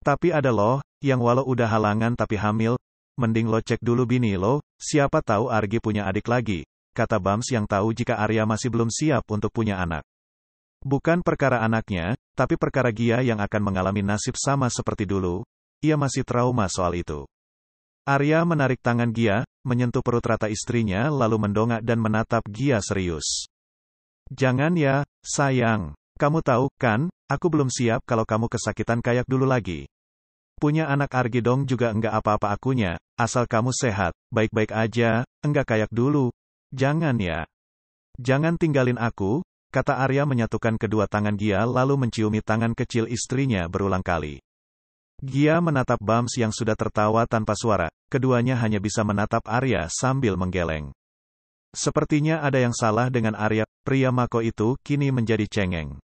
Tapi ada loh, yang walau udah halangan tapi hamil, mending lo cek dulu bini lo, siapa tahu Argi punya adik lagi, kata Bams yang tahu jika Arya masih belum siap untuk punya anak. Bukan perkara anaknya, tapi perkara Gia yang akan mengalami nasib sama seperti dulu, ia masih trauma soal itu. Arya menarik tangan Gia, menyentuh perut rata istrinya lalu mendongak dan menatap Gia serius. Jangan ya, sayang, kamu tahu kan, aku belum siap kalau kamu kesakitan kayak dulu lagi. Punya anak Argi dong juga enggak apa-apa akunya, asal kamu sehat, baik-baik aja, enggak kayak dulu. Jangan ya. Jangan tinggalin aku, kata Arya menyatukan kedua tangan Gia lalu menciumi tangan kecil istrinya berulang kali. Gia menatap Bams yang sudah tertawa tanpa suara, keduanya hanya bisa menatap Arya sambil menggeleng. Sepertinya ada yang salah dengan Arya, pria Mako itu kini menjadi cengeng.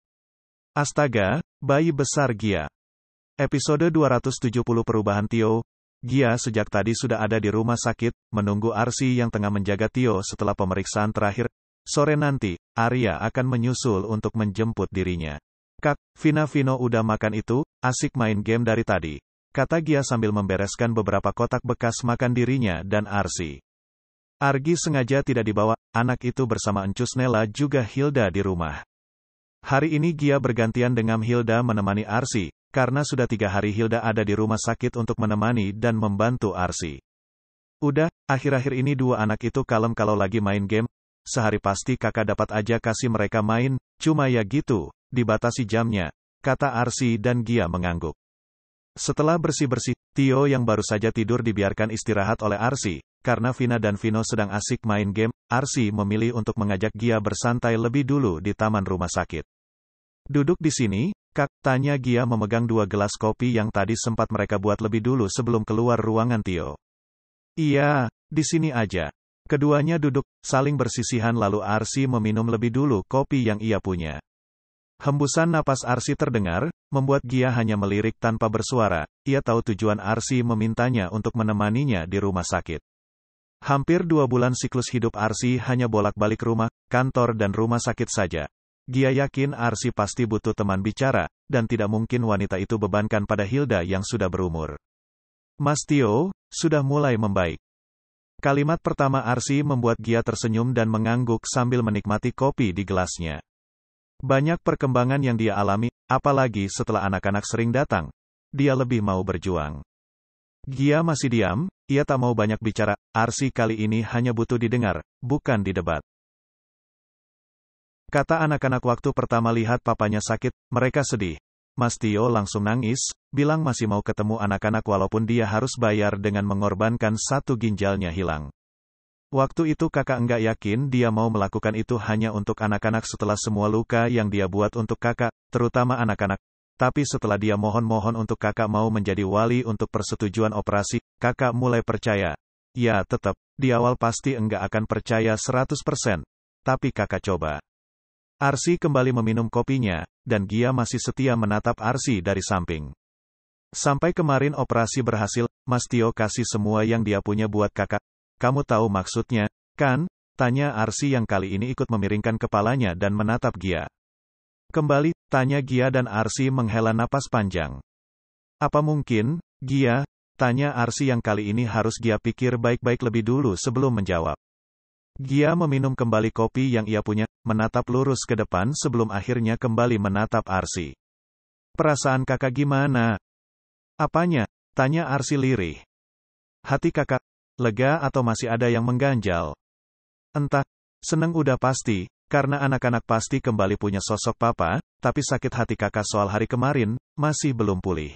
Astaga, bayi besar Gia. Episode 270 Perubahan Tio. Gia sejak tadi sudah ada di rumah sakit, menunggu Arsi yang tengah menjaga Tio setelah pemeriksaan terakhir. Sore nanti, Arya akan menyusul untuk menjemput dirinya. Kak, Vino udah makan itu, asik main game dari tadi, kata Gia sambil membereskan beberapa kotak bekas makan dirinya dan Arsi. Argi sengaja tidak dibawa, anak itu bersama Encus Nela juga Hilda di rumah. Hari ini Gia bergantian dengan Hilda menemani Arsi, karena sudah 3 hari Hilda ada di rumah sakit untuk menemani dan membantu Arsi. Udah, akhir-akhir ini 2 anak itu kalem kalau lagi main game. Sehari pasti kakak dapat aja kasih mereka main, cuma ya gitu, dibatasi jamnya, kata Arsi dan Gia mengangguk. Setelah bersih-bersih, Tio yang baru saja tidur dibiarkan istirahat oleh Arsi, karena Vina dan Vino sedang asik main game. Arsi memilih untuk mengajak Gia bersantai lebih dulu di taman rumah sakit. Duduk di sini, Kak, tanya Gia memegang 2 gelas kopi yang tadi sempat mereka buat lebih dulu sebelum keluar ruangan Tio. Iya, di sini aja. Keduanya duduk, saling bersisihan lalu Arsi meminum lebih dulu kopi yang ia punya. Hembusan napas Arsi terdengar, membuat Gia hanya melirik tanpa bersuara. Ia tahu tujuan Arsi memintanya untuk menemaninya di rumah sakit. Hampir 2 bulan siklus hidup Arsi hanya bolak-balik rumah, kantor dan rumah sakit saja. Gia yakin Arsi pasti butuh teman bicara, dan tidak mungkin wanita itu bebankan pada Hilda yang sudah berumur. Mas Tio, sudah mulai membaik. Kalimat pertama Arsi membuat Gia tersenyum dan mengangguk sambil menikmati kopi di gelasnya. Banyak perkembangan yang dia alami, apalagi setelah anak-anak sering datang. Dia lebih mau berjuang. Gia masih diam, ia tak mau banyak bicara. Arsi kali ini hanya butuh didengar, bukan didebat. Kata anak-anak waktu pertama lihat papanya sakit, mereka sedih. Mas Tio langsung nangis, bilang masih mau ketemu anak-anak walaupun dia harus bayar dengan mengorbankan 1 ginjalnya hilang. Waktu itu kakak enggak yakin dia mau melakukan itu hanya untuk anak-anak setelah semua luka yang dia buat untuk kakak, terutama anak-anak. Tapi setelah dia mohon-mohon untuk kakak mau menjadi wali untuk persetujuan operasi, kakak mulai percaya. Ya tetap, di awal pasti enggak akan percaya 100%. Tapi kakak coba. Arsi kembali meminum kopinya, dan Gia masih setia menatap Arsi dari samping. Sampai kemarin operasi berhasil, Mas Tio kasih semua yang dia punya buat kakak. Kamu tahu maksudnya, kan? Tanya Arsi yang kali ini ikut memiringkan kepalanya dan menatap Gia. Kembali, tanya Gia dan Arsi menghela napas panjang. Apa mungkin, Gia? Tanya Arsi yang kali ini harus Gia pikir baik-baik lebih dulu sebelum menjawab. Gia meminum kembali kopi yang ia punya, menatap lurus ke depan sebelum akhirnya kembali menatap Arsi. Perasaan kakak gimana? Apanya? Tanya Arsi lirih. Hati kakak, lega atau masih ada yang mengganjal? Entah, seneng udah pasti, karena anak-anak pasti kembali punya sosok papa, tapi sakit hati kakak soal hari kemarin, masih belum pulih.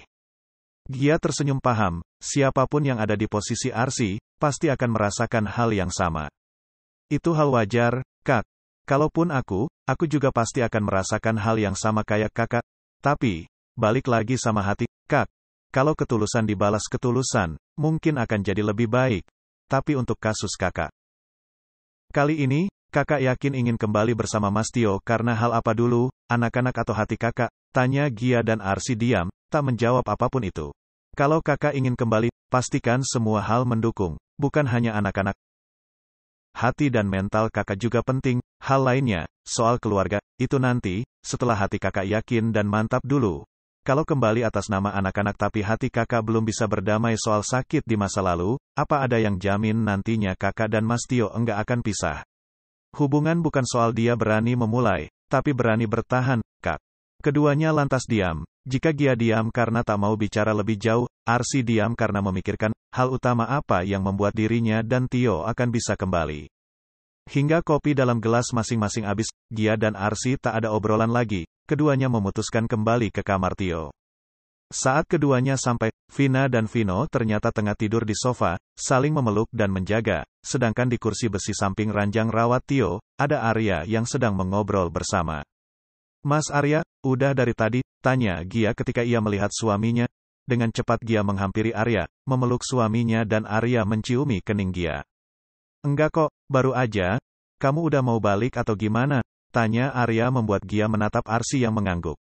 Gia tersenyum paham, siapapun yang ada di posisi Arsi, pasti akan merasakan hal yang sama. Itu hal wajar, Kak. Kalaupun aku juga pasti akan merasakan hal yang sama kayak kakak. Tapi, balik lagi sama hati, Kak. Kalau ketulusan dibalas ketulusan, mungkin akan jadi lebih baik. Tapi untuk kasus kakak. Kali ini, kakak yakin ingin kembali bersama Mas Tio karena hal apa dulu, anak-anak atau hati kakak? Tanya Gia dan Arsi diam, tak menjawab apapun itu. Kalau kakak ingin kembali, pastikan semua hal mendukung, bukan hanya anak-anak. Hati dan mental kakak juga penting. Hal lainnya, soal keluarga, itu nanti, setelah hati kakak yakin dan mantap dulu. Kalau kembali atas nama anak-anak tapi hati kakak belum bisa berdamai soal sakit di masa lalu, apa ada yang jamin nantinya kakak dan Mas Tio enggak akan pisah? Hubungan bukan soal dia berani memulai, tapi berani bertahan, Kak. Keduanya lantas diam. Jika Gia diam karena tak mau bicara lebih jauh, Arsi diam karena memikirkan, hal utama apa yang membuat dirinya dan Tio akan bisa kembali. Hingga kopi dalam gelas masing-masing habis, Gia dan Arsi tak ada obrolan lagi, keduanya memutuskan kembali ke kamar Tio. Saat keduanya sampai, Vina dan Vino ternyata tengah tidur di sofa, saling memeluk dan menjaga, sedangkan di kursi besi samping ranjang rawat Tio, ada Arya yang sedang mengobrol bersama. Mas Arya, udah dari tadi, tanya Gia ketika ia melihat suaminya. Dengan cepat Gia menghampiri Arya, memeluk suaminya dan Arya menciumi kening Gia. Enggak kok, baru aja. Kamu udah mau balik atau gimana? Tanya Arya membuat Gia menatap Arsy yang mengangguk.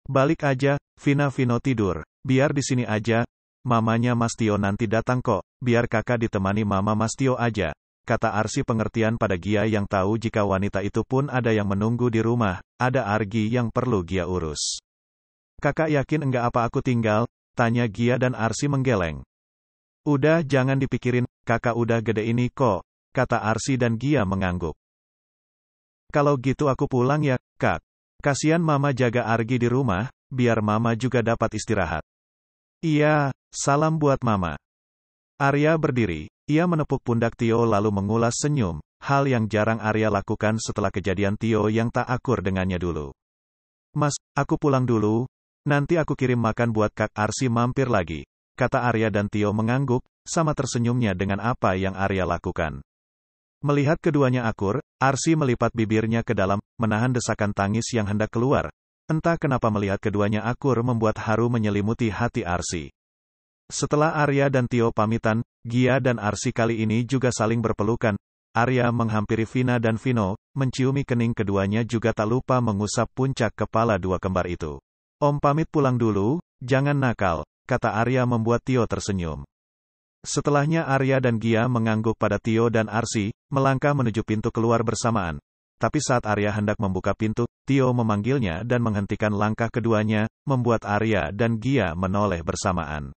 Balik aja, Vino tidur. Biar di sini aja. Mamanya Mas Tio nanti datang kok. Biar kakak ditemani mama Mas Tio aja. Kata Arsy pengertian pada Gia yang tahu jika wanita itu pun ada yang menunggu di rumah. Ada Argi yang perlu Gia urus. Kakak yakin enggak apa aku tinggal? Tanya Gia dan Arsy menggeleng. Udah jangan dipikirin, kakak udah gede ini kok. Kata Arsy dan Gia mengangguk. Kalau gitu aku pulang ya, Kak. Kasian mama jaga Argi di rumah, biar mama juga dapat istirahat. Iya, salam buat mama. Arya berdiri, ia menepuk pundak Tio lalu mengulas senyum, hal yang jarang Arya lakukan setelah kejadian Tio yang tak akur dengannya dulu. Mas, aku pulang dulu, nanti aku kirim makan buat Kak Arsy mampir lagi, kata Arya dan Tio mengangguk, sama tersenyumnya dengan apa yang Arya lakukan. Melihat keduanya akur, Arsy melipat bibirnya ke dalam, menahan desakan tangis yang hendak keluar. Entah kenapa melihat keduanya akur membuat haru menyelimuti hati Arsy. Setelah Arya dan Tio pamitan, Gia dan Arsy kali ini juga saling berpelukan. Arya menghampiri Vina dan Vino, menciumi kening keduanya juga tak lupa mengusap puncak kepala dua kembar itu. Om pamit pulang dulu, jangan nakal, kata Arya membuat Tio tersenyum. Setelahnya Arya dan Gia mengangguk pada Tio dan Arsy, melangkah menuju pintu keluar bersamaan. Tapi saat Arya hendak membuka pintu, Tio memanggilnya dan menghentikan langkah keduanya, membuat Arya dan Gia menoleh bersamaan.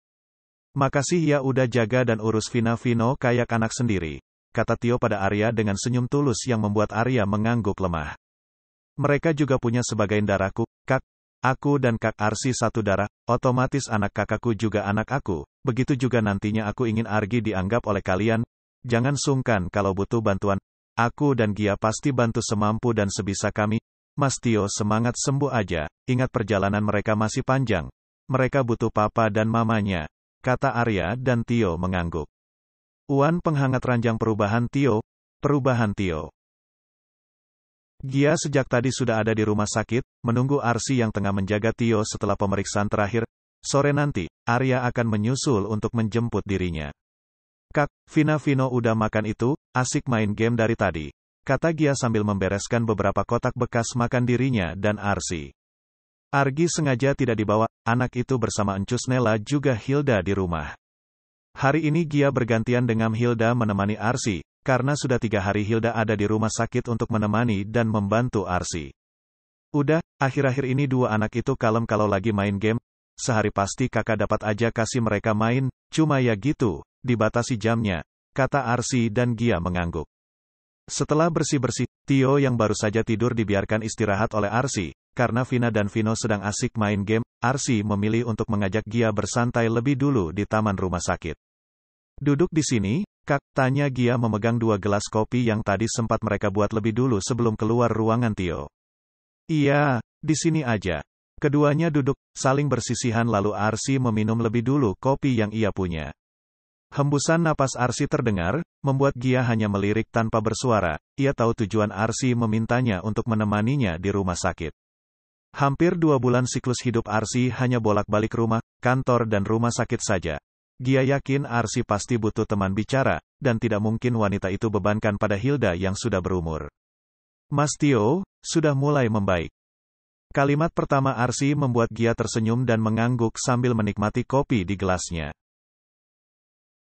Makasih ya udah jaga dan urus Vino kayak anak sendiri, kata Tio pada Arya dengan senyum tulus yang membuat Arya mengangguk lemah. Mereka juga punya sebagai darahku, Kak. Aku dan Kak Arsy satu darah, otomatis anak kakakku juga anak aku, begitu juga nantinya aku ingin Argi dianggap oleh kalian. Jangan sungkan kalau butuh bantuan. Aku dan Gia pasti bantu semampu dan sebisa kami. Mas Tio semangat sembuh aja, ingat perjalanan mereka masih panjang. Mereka butuh papa dan mamanya, kata Arya dan Tio mengangguk. Uan penghangat ranjang perubahan Tio. Gia sejak tadi sudah ada di rumah sakit, menunggu Arsy yang tengah menjaga Tio setelah pemeriksaan terakhir. Sore nanti, Arya akan menyusul untuk menjemput dirinya. Kak, Vino udah makan itu, asik main game dari tadi, kata Gia sambil membereskan beberapa kotak bekas makan dirinya dan Arsy. Argi sengaja tidak dibawa, anak itu bersama Encus Nela juga Hilda di rumah. Hari ini Gia bergantian dengan Hilda menemani Arsy, karena sudah 3 hari Hilda ada di rumah sakit untuk menemani dan membantu Arsy. Udah, akhir-akhir ini dua anak itu kalem kalau lagi main game. Sehari pasti kakak dapat aja kasih mereka main, cuma ya gitu, dibatasi jamnya, kata Arsy dan Gia mengangguk. Setelah bersih-bersih, Tio yang baru saja tidur dibiarkan istirahat oleh Arsy. Karena Vina dan Vino sedang asik main game, Arsy memilih untuk mengajak Gia bersantai lebih dulu di taman rumah sakit. Duduk di sini, Kak, tanya Gia memegang 2 gelas kopi yang tadi sempat mereka buat lebih dulu sebelum keluar ruangan Tio. Iya, di sini aja. Keduanya duduk, saling bersisihan lalu Arsy meminum lebih dulu kopi yang ia punya. Hembusan napas Arsy terdengar, membuat Gia hanya melirik tanpa bersuara. Ia tahu tujuan Arsy memintanya untuk menemaninya di rumah sakit. Hampir 2 bulan siklus hidup Arsy hanya bolak-balik rumah, kantor dan rumah sakit saja. Gia yakin Arsy pasti butuh teman bicara, dan tidak mungkin wanita itu bebankan pada Hilda yang sudah berumur. Mas Tio, sudah mulai membaik. Kalimat pertama Arsy membuat Gia tersenyum dan mengangguk sambil menikmati kopi di gelasnya.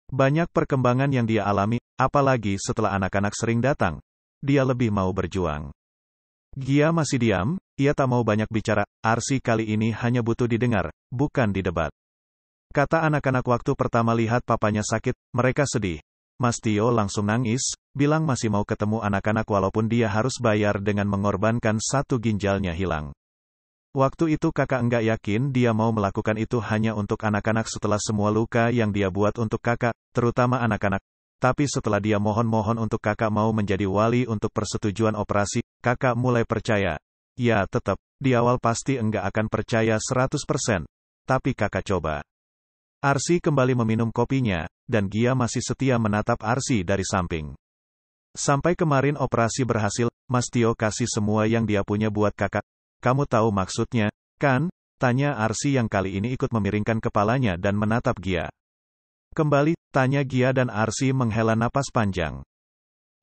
Banyak perkembangan yang dia alami, apalagi setelah anak-anak sering datang. Dia lebih mau berjuang. Gia masih diam, ia tak mau banyak bicara. Arsy kali ini hanya butuh didengar, bukan didebat. Kata anak-anak waktu pertama lihat papanya sakit, mereka sedih. Mas Tio langsung nangis, bilang masih mau ketemu anak-anak walaupun dia harus bayar dengan mengorbankan 1 ginjalnya hilang. Waktu itu kakak enggak yakin dia mau melakukan itu hanya untuk anak-anak setelah semua luka yang dia buat untuk kakak, terutama anak-anak. Tapi setelah dia mohon-mohon untuk kakak mau menjadi wali untuk persetujuan operasi, kakak mulai percaya. Ya tetap, di awal pasti enggak akan percaya 100%. Tapi kakak coba. Arsy kembali meminum kopinya, dan Gia masih setia menatap Arsy dari samping. Sampai kemarin operasi berhasil, Mas Tio kasih semua yang dia punya buat kakak. kamu tahu maksudnya, kan? Tanya Arsy yang kali ini ikut memiringkan kepalanya dan menatap Gia. Kembali, tanya Gia dan Arsy menghela napas panjang.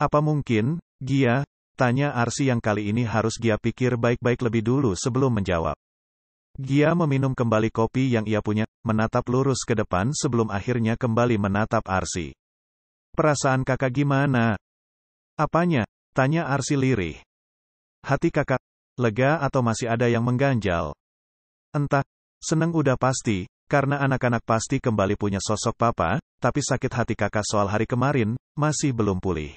Apa mungkin, Gia? Tanya Arsy yang kali ini harus Gia pikir baik-baik lebih dulu sebelum menjawab. Gia meminum kembali kopi yang ia punya, menatap lurus ke depan sebelum akhirnya kembali menatap Arsy. Perasaan kakak gimana? Apanya? Tanya Arsy lirih. Hati kakak, lega atau masih ada yang mengganjal? Entah, seneng udah pasti, karena anak-anak pasti kembali punya sosok papa, tapi sakit hati kakak soal hari kemarin, masih belum pulih.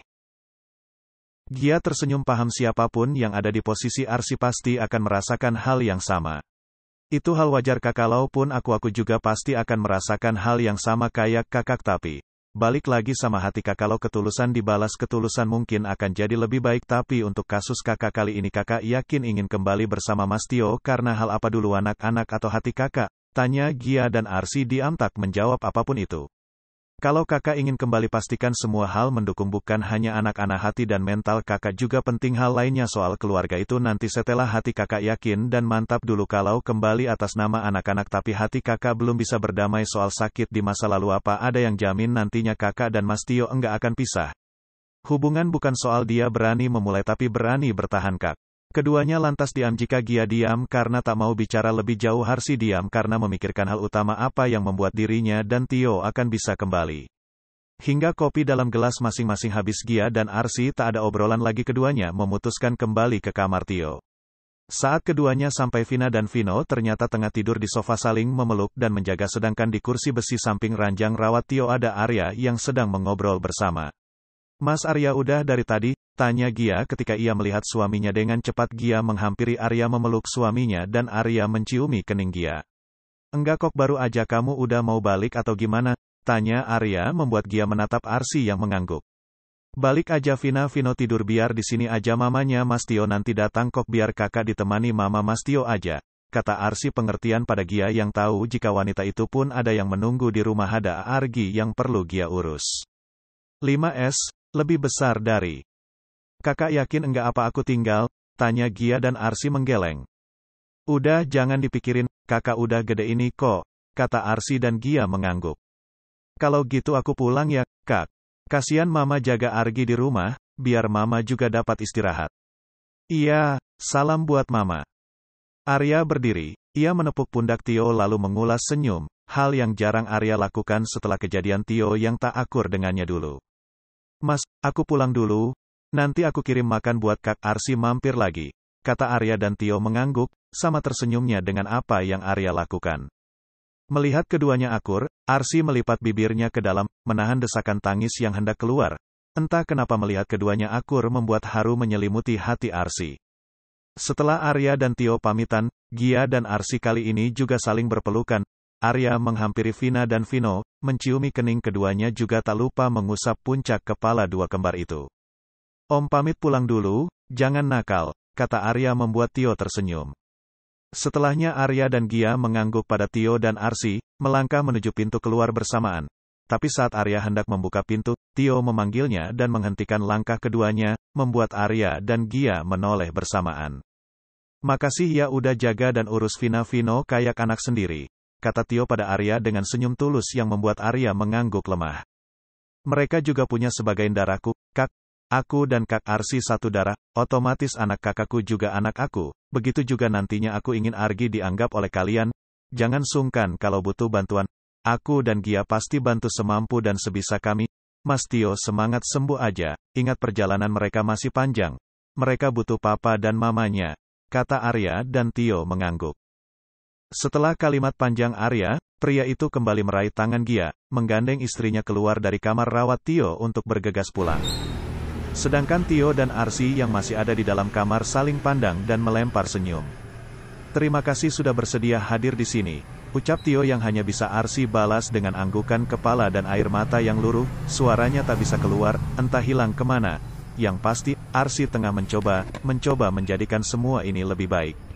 Gia tersenyum paham siapapun yang ada di posisi Arsy pasti akan merasakan hal yang sama. Itu hal wajar kalaupun aku juga pasti akan merasakan hal yang sama kayak kakak tapi. Balik lagi sama hati kakak kalau ketulusan dibalas ketulusan mungkin akan jadi lebih baik tapi untuk kasus kakak kali ini kakak yakin ingin kembali bersama Mas Tio karena hal apa dulu anak-anak atau hati kakak? Tanya Gia dan Arsy diam tak menjawab apapun itu. Kalau kakak ingin kembali pastikan semua hal mendukung bukan hanya anak-anak hati dan mental kakak juga penting hal lainnya soal keluarga itu nanti setelah hati kakak yakin dan mantap dulu kalau kembali atas nama anak-anak tapi hati kakak belum bisa berdamai soal sakit di masa lalu apa ada yang jamin nantinya kakak dan Mas Tio enggak akan pisah. Hubungan bukan soal dia berani memulai tapi berani bertahan kak. Keduanya lantas diam jika Gia diam karena tak mau bicara lebih jauh Arsy diam karena memikirkan hal utama apa yang membuat dirinya dan Tio akan bisa kembali. Hingga kopi dalam gelas masing-masing habis Gia dan Arsy tak ada obrolan lagi keduanya memutuskan kembali ke kamar Tio. Saat keduanya sampai Vina dan Vino ternyata tengah tidur di sofa saling memeluk dan menjaga sedangkan di kursi besi samping ranjang rawat Tio ada Arya yang sedang mengobrol bersama. Mas Arya udah dari tadi? Tanya Gia ketika ia melihat suaminya dengan cepat Gia menghampiri Arya memeluk suaminya dan Arya menciumi kening Gia. Enggak kok baru aja kamu udah mau balik atau gimana? Tanya Arya membuat Gia menatap Arsy yang mengangguk. Balik aja Vino tidur biar di sini aja mamanya Mas Tio nanti datang kok biar kakak ditemani mama Mas Tio aja. Kata Arsy pengertian pada Gia yang tahu jika wanita itu pun ada yang menunggu di rumah ada Argi yang perlu Gia urus. 5S, lebih besar dari. Kakak yakin enggak apa aku tinggal? Tanya Gia dan Arsy menggeleng. Udah jangan dipikirin, kakak udah gede ini kok, kata Arsy dan Gia mengangguk. Kalau gitu aku pulang ya, kak. Kasian mama jaga Argi di rumah, biar mama juga dapat istirahat. Iya, salam buat mama. Arya berdiri, ia menepuk pundak Tio lalu mengulas senyum, hal yang jarang Arya lakukan setelah kejadian Tio yang tak akur dengannya dulu. Mas, aku pulang dulu. Nanti aku kirim makan buat Kak Arsy mampir lagi, kata Arya dan Tio mengangguk, sama tersenyumnya dengan apa yang Arya lakukan. Melihat keduanya akur, Arsy melipat bibirnya ke dalam, menahan desakan tangis yang hendak keluar. Entah kenapa melihat keduanya akur membuat haru menyelimuti hati Arsy. Setelah Arya dan Tio pamitan, Gia dan Arsy kali ini juga saling berpelukan. Arya menghampiri Vina dan Vino, menciumi kening keduanya juga tak lupa mengusap puncak kepala dua kembar itu. Om pamit pulang dulu, jangan nakal, kata Arya membuat Tio tersenyum. Setelahnya Arya dan Gia mengangguk pada Tio dan Arsy, melangkah menuju pintu keluar bersamaan. Tapi saat Arya hendak membuka pintu, Tio memanggilnya dan menghentikan langkah keduanya, membuat Arya dan Gia menoleh bersamaan. Makasih ya udah jaga dan urus Vino kayak anak sendiri, kata Tio pada Arya dengan senyum tulus yang membuat Arya mengangguk lemah. Mereka juga punya sebagai darahku, kak. Aku dan Kak Arsy satu darah, otomatis anak kakakku juga anak aku, begitu juga nantinya aku ingin Argi dianggap oleh kalian. Jangan sungkan kalau butuh bantuan. Aku dan Gia pasti bantu semampu dan sebisa kami. Mas Tio semangat sembuh aja, ingat perjalanan mereka masih panjang. Mereka butuh papa dan mamanya, kata Arya dan Tio mengangguk. Setelah kalimat panjang Arya, pria itu kembali meraih tangan Gia, menggandeng istrinya keluar dari kamar rawat Tio untuk bergegas pulang. Sedangkan Tio dan Arsy yang masih ada di dalam kamar saling pandang dan melempar senyum. Terima kasih sudah bersedia hadir di sini, ucap Tio yang hanya bisa Arsy balas dengan anggukan kepala dan air mata yang luruh, suaranya tak bisa keluar, entah hilang kemana. Yang pasti, Arsy tengah mencoba menjadikan semua ini lebih baik.